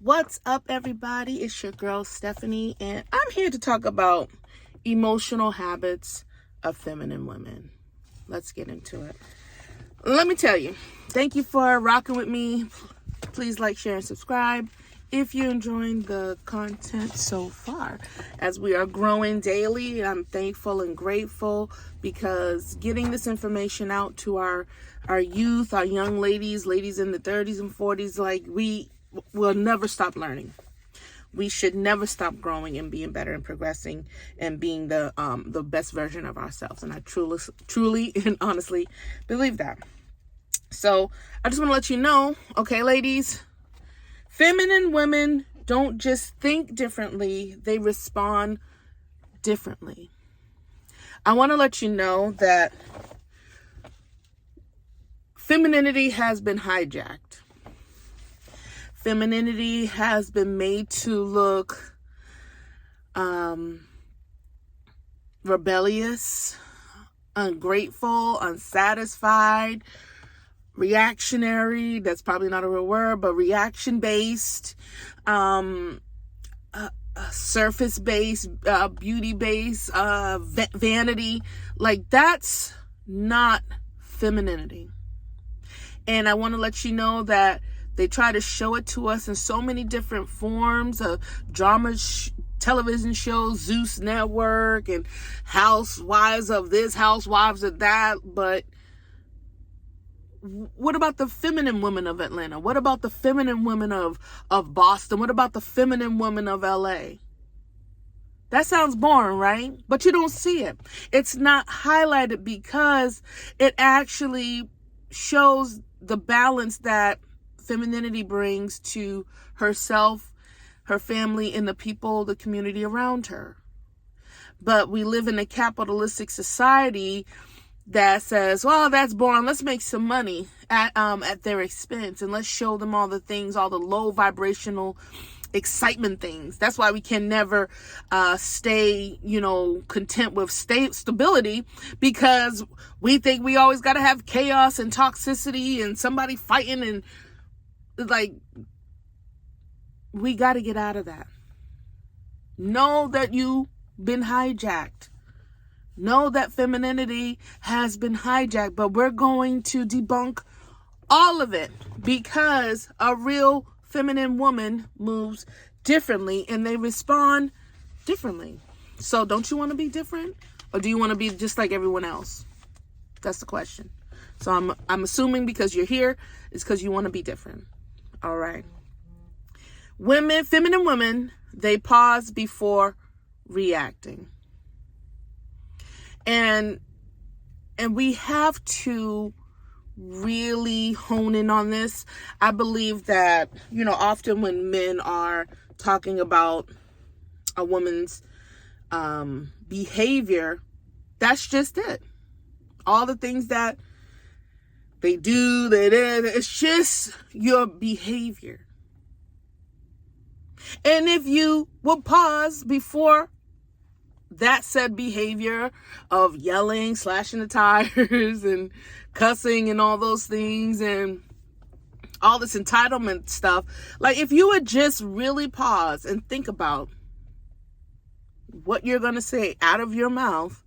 What's up, everybody? It's your girl, Stephanie, and I'm here to talk about emotional habits of feminine women. Let's get into it. Let me tell you, thank you for rocking with me. Please like, share, and subscribe if you're enjoying the content so far. As we are growing daily, I'm thankful and grateful because getting this information out to our youth, our young ladies in the 30s and 40s, like we will never stop learning. We should never stop growing and being better and progressing and being the best version of ourselves. And I truly and honestly believe that. So I just want to let you know, okay, ladies, feminine women don't just think differently, they respond differently. I want to let you know that femininity has been hijacked. Femininity has been made to look rebellious, ungrateful, unsatisfied, reactionary. That's probably not a real word, but reaction-based, surface-based, beauty-based, vanity. Like, that's not femininity. And I want to let you know that they try to show it to us in so many different forms of drama, television shows, Zeus Network, and housewives of this, housewives of that. But what about the feminine women of Atlanta? What about the feminine women of Boston? What about the feminine women of LA? That sounds boring, right? But you don't see it. It's not highlighted because it actually shows the balance that femininity brings to herself, her family, and the people, the community around her. But we live in a capitalistic society that says, well, that's boring. Let's make some money at their expense, and let's show them all the things, all the low vibrational excitement things. That's why we can never stay, content with stability, because we think we always got to have chaos and toxicity and somebody fighting, and like, we got to get out of that. Know that you've been hijacked. Know that femininity has been hijacked, but we're going to debunk all of it, because a real feminine woman moves differently and they respond differently. So don't you want to be different, or do you want to be just like everyone else? That's the question. So I'm assuming because you're here, it's because you want to be different. All right. Feminine women, they pause before reacting. And we have to really hone in on this. I believe that, often when men are talking about a woman's behavior, that's just it. All the things that they do, it's just your behavior. And if you will pause before that said behavior of yelling, slashing the tires, and cussing and all those things, and all this entitlement stuff, like, if you would just really pause and think about what you're going to say out of your mouth,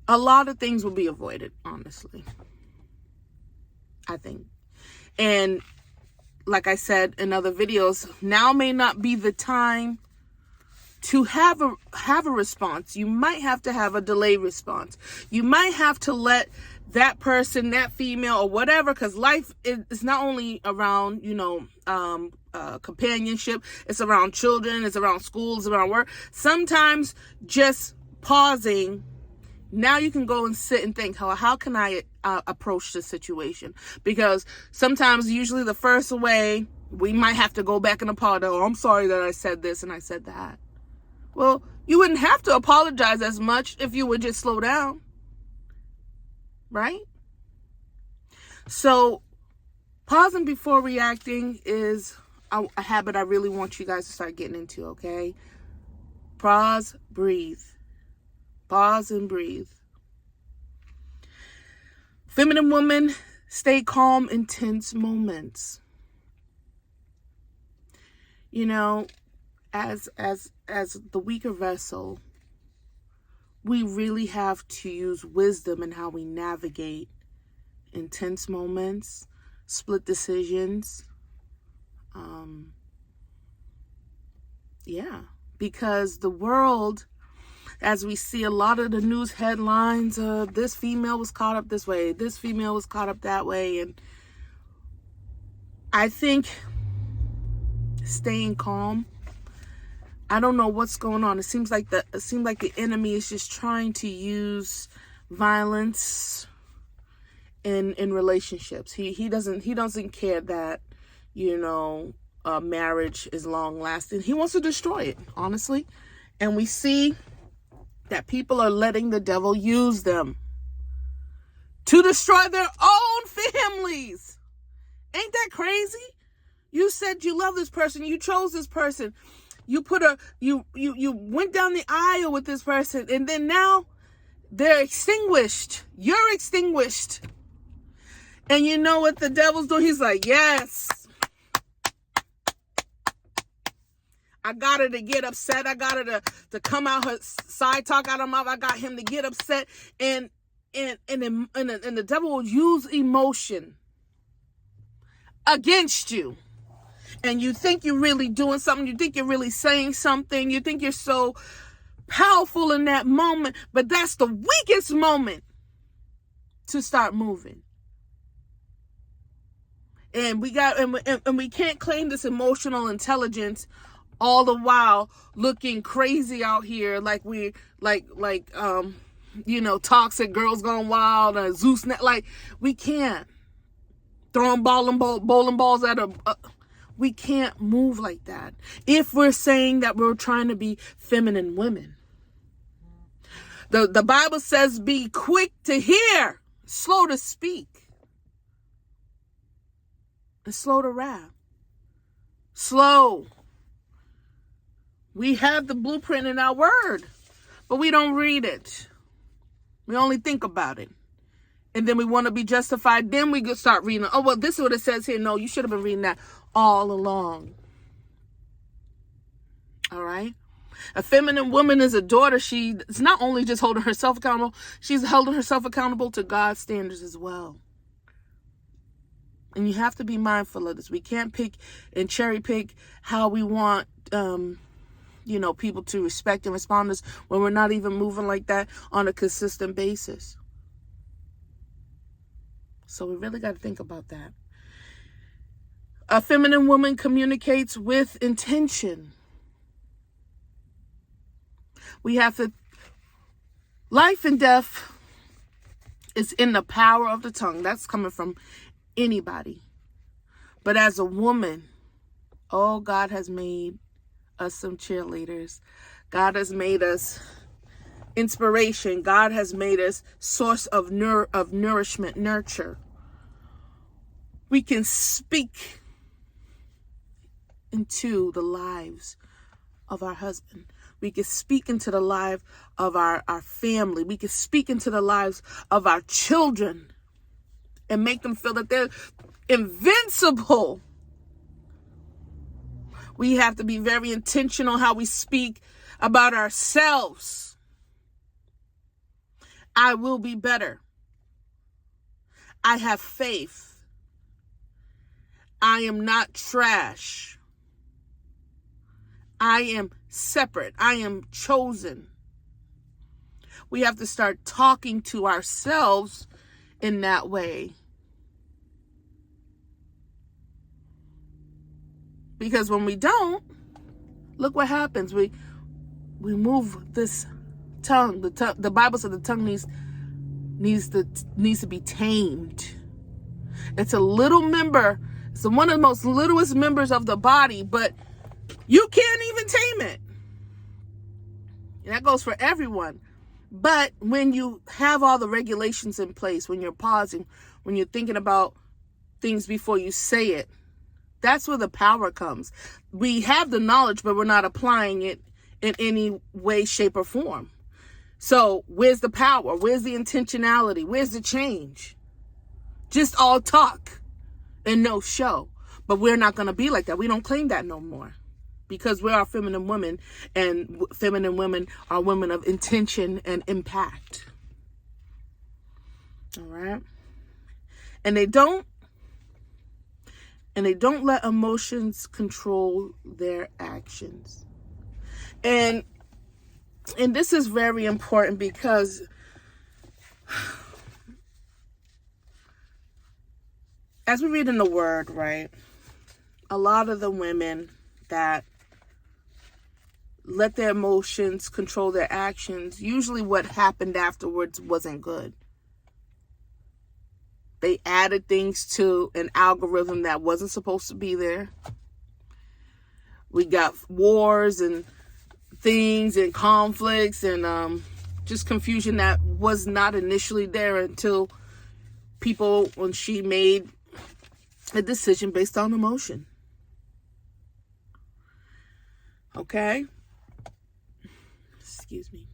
a lot of things will be avoided, honestly, I think. And like I said in other videos, now may not be the time to have a response. You might have to have a delayed response. You might have to let that person, that female, or whatever, because life is not only around, companionship. It's around children. It's around school. It's around work. Sometimes just pausing. Now you can go and sit and think, how can I approach the situation? Because sometimes, usually the first way, we might have to go back and apologize. Oh, I'm sorry that I said this and I said that. Well, you wouldn't have to apologize as much if you would just slow down, right? So pausing before reacting is a habit I really want you guys to start getting into, okay? Pause, breathe. Pause and breathe. Feminine women stay calm in tense moments. You know, as the weaker vessel, we really have to use wisdom in how we navigate intense moments, split decisions. Because the world, as we see a lot of the news headlines, this female was caught up this way, this female was caught up that way. And I think staying calm, I don't know what's going on. It seems like the enemy is just trying to use violence in relationships. He doesn't care that, marriage is long lasting. He wants to destroy it, honestly. And we see that people are letting the devil use them to destroy their own families. Ain't that crazy? You said you love this person, you chose this person, you went down the aisle with this person, and then now they're extinguished. You're extinguished. And you know what the devil's doing? He's like, yes, I got her to get upset. I got her to come out her side talk out of her mouth. I got him to get upset. And the devil will use emotion against you. And you think you're really doing something. You think you're really saying something. You think you're so powerful in that moment. But that's the weakest moment to start moving. And we can't claim this emotional intelligence all the while looking crazy out here, like we toxic girls gone wild or Zeus. Like, we can't throwing bowling balls at we can't move like that if we're saying that we're trying to be feminine women. The Bible says, be quick to hear, slow to speak, and slow to wrath. Slow. We have the blueprint in our word, but we don't read it. We only think about it. And then we want to be justified. Then we could start reading. Oh, well, this is what it says here. No, you should have been reading that all along. All right? A feminine woman is a daughter. She's not only just holding herself accountable, she's holding herself accountable to God's standards as well. And you have to be mindful of this. We can't pick and cherry pick how we want people to respect and respond to us when we're not even moving like that on a consistent basis. So we really got to think about that. A feminine woman communicates with intention. We have to, life and death is in the power of the tongue. That's coming from anybody. But as a woman, God has made us some cheerleaders. God has made us inspiration. God has made us source of nourishment, nurture. We can speak into the lives of our husband. We can speak into the life of our family. We can speak into the lives of our children and make them feel that they're invincible. We have to be very intentional how we speak about ourselves. I will be better. I have faith. I am not trash. I am separate. I am chosen. We have to start talking to ourselves in that way. Because when we don't, look what happens. We move this tongue. The Bible said the tongue needs to be tamed. It's a little member. It's one of the most littlest members of the body, but you can't even tame it. And that goes for everyone. But when you have all the regulations in place, when you're pausing, when you're thinking about things before you say it, that's where the power comes. We have the knowledge, but we're not applying it in any way, shape, or form. So where's the power? Where's the intentionality? Where's the change? Just all talk and no show. But we're not going to be like that. We don't claim that no more. because we are feminine women, and feminine women are women of intention and impact. All right. And they don't let emotions control their actions. And this is very important because as we read in the Word, right, a lot of the women that let their emotions control their actions, usually what happened afterwards wasn't good. They added things to an algorithm that wasn't supposed to be there. We got wars and things and conflicts and just confusion that was not initially there until when she made a decision based on emotion. Okay? Excuse me.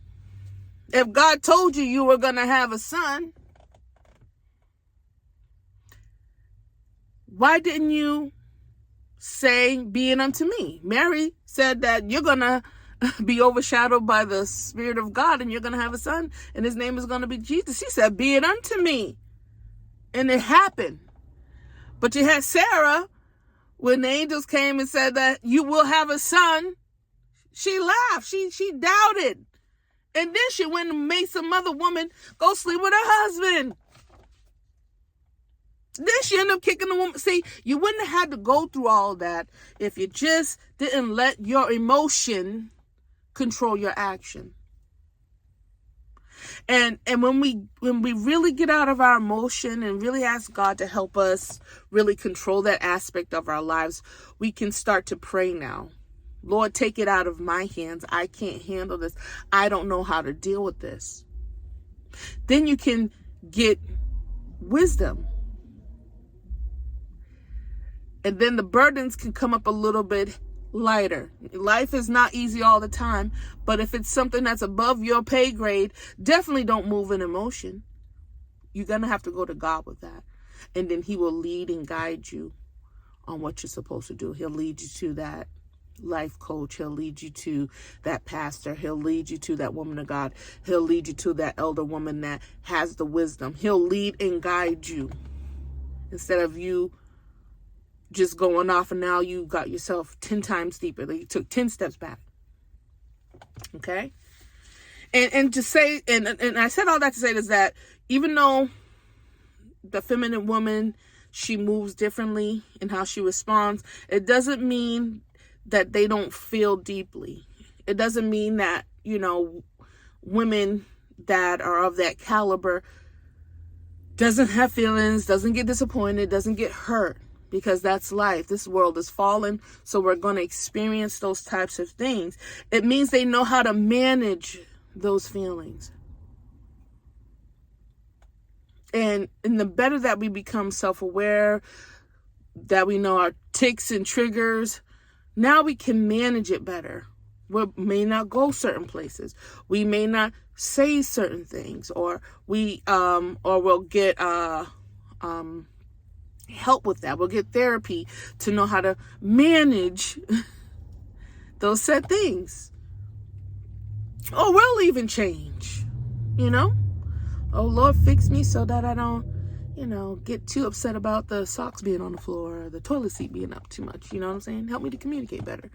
If God told you were going to have a son, why didn't you say, be it unto me? Mary said that you're going to be overshadowed by the Spirit of God and you're going to have a son and his name is going to be Jesus. She said, be it unto me. And it happened. But you had Sarah, when the angels came and said that you will have a son, she laughed. She doubted. And then she went and made some other woman go sleep with her husband. Then she ended up kicking the woman. See, you wouldn't have had to go through all that if you just didn't let your emotion control your action. And when we really get out of our emotion and really ask God to help us really control that aspect of our lives, we can start to pray now. Lord, take it out of my hands. I can't handle this. I don't know how to deal with this. Then you can get wisdom. And then the burdens can come up a little bit lighter. Life is not easy all the time, but if it's something that's above your pay grade, definitely don't move in emotion. You're going to have to go to God with that. And then he will lead and guide you on what you're supposed to do. He'll lead you to that life coach. He'll lead you to that pastor. He'll lead you to that woman of God. He'll lead you to that elder woman that has the wisdom. He'll lead and guide you instead of you just going off and now you got yourself 10 times deeper. Like you took 10 steps back. Okay? And to say, and I said all that to say is that even though the feminine woman, she moves differently in how she responds, it doesn't mean that they don't feel deeply. It doesn't mean that, women that are of that caliber doesn't have feelings, doesn't get disappointed, doesn't get hurt. Because that's life. This world is fallen, so we're going to experience those types of things. It means they know how to manage those feelings. And the better that we become self-aware, that we know our tics and triggers, now we can manage it better. We may not go certain places. We may not say certain things, or we'll get help with that. We'll get therapy to know how to manage those said things. Or we'll even change, Oh, Lord, fix me so that I don't, get too upset about the socks being on the floor or the toilet seat being up too much. You know what I'm saying? Help me to communicate better.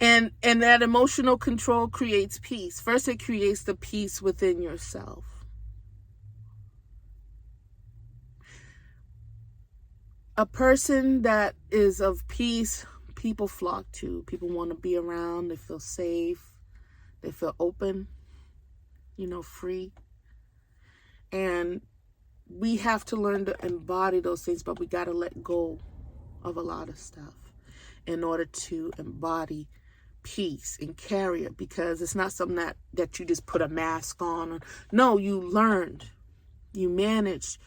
And that emotional control creates peace. First, it creates the peace within yourself. A person that is of peace, people flock to. People want to be around. They feel safe. They feel open, free. And we have to learn to embody those things, but we got to let go of a lot of stuff in order to embody peace and carry it, because it's not something that you just put a mask on. No, you learned, you managed,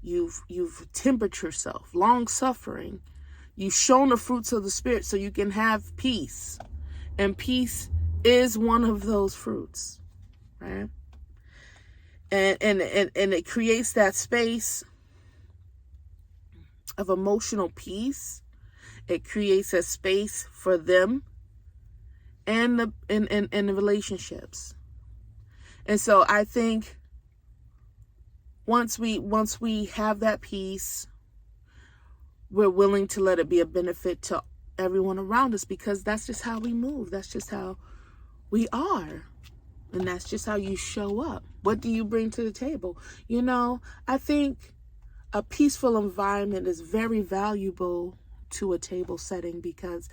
you've tempered yourself, long suffering. You've shown the fruits of the Spirit so you can have peace. And peace is one of those fruits, right? And it creates that space of emotional peace It creates a space for them and the relationships. And so I think once we have that peace, we're willing to let it be a benefit to everyone around us, because that's just how we move. That's just how we are. And that's just how you show up. What do you bring to the table? You know, I think a peaceful environment is very valuable to a table setting, because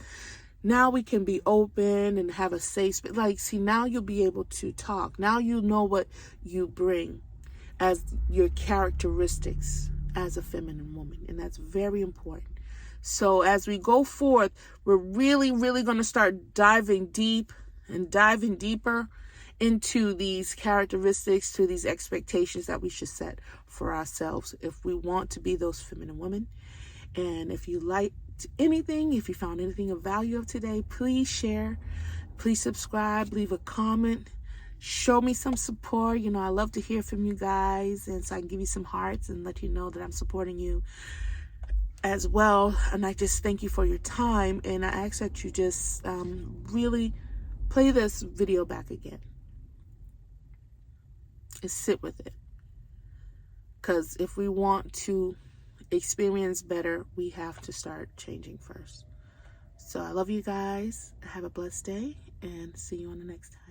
now we can be open and have a safe space. Like, see, now you'll be able to talk. Now you know what you bring as your characteristics as a feminine woman. And that's very important. So as we go forth, we're really, really going to start diving deep and diving deeper into these characteristics, to these expectations that we should set for ourselves if we want to be those feminine women. And if you liked anything, if you found anything of value of today, please share, please subscribe, leave a comment, show me some support. You know, I love to hear from you guys, and so I can give you some hearts and let you know that I'm supporting you as well. And I just thank you for your time, and I ask that you just really play this video back again and sit with it, because if we want to experience better, we have to start changing first. So I love you guys. Have a blessed day, and see you on the next time.